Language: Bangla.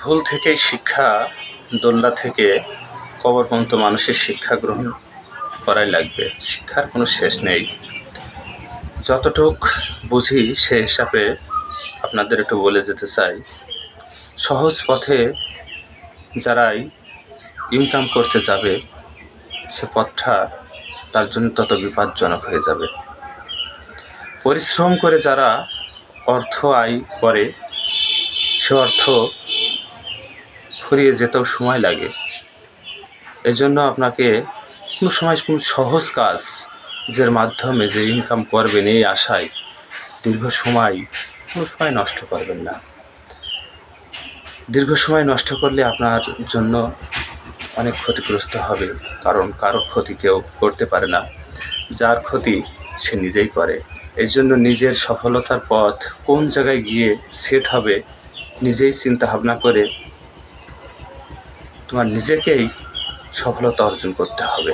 ভুল থেকেই শিক্ষা, দোলনা থেকে কবর পর্যন্ত মানুষের শিক্ষা গ্রহণ করাই লাগবে। শিক্ষার কোনো শেষ নেই। যতটুক বুঝি সে হিসাবে আপনাদের একটু বলে যেতে চাই। সহজ পথে যারাই ইনকাম করতে যাবে সে পথটা তার জন্য তত বিপজ্জনক হয়ে যাবে। পরিশ্রম করে যারা অর্থ আয় করে সে অর্থ ফুরিয়ে যেতেও সময় লাগে। এজন্য আপনাকে কোনো সময় কোনো সহজ কাজ যার মাধ্যমে যে ইনকাম করবেন এই আশায় দীর্ঘ সময় কোনো সময় নষ্ট করবেন না। দীর্ঘ সময় নষ্ট করলে আপনার জন্য অনেক ক্ষতিগ্রস্ত হবে, কারণ কারো ক্ষতি কেউ করতে পারে না, যার ক্ষতি সে নিজেই করে। এই জন্য নিজের সফলতার পথ কোন জায়গায় গিয়ে সেট হবে নিজেই চিন্তা ভাবনা করে তোমার নিজেকেই সফলতা অর্জন করতে হবে।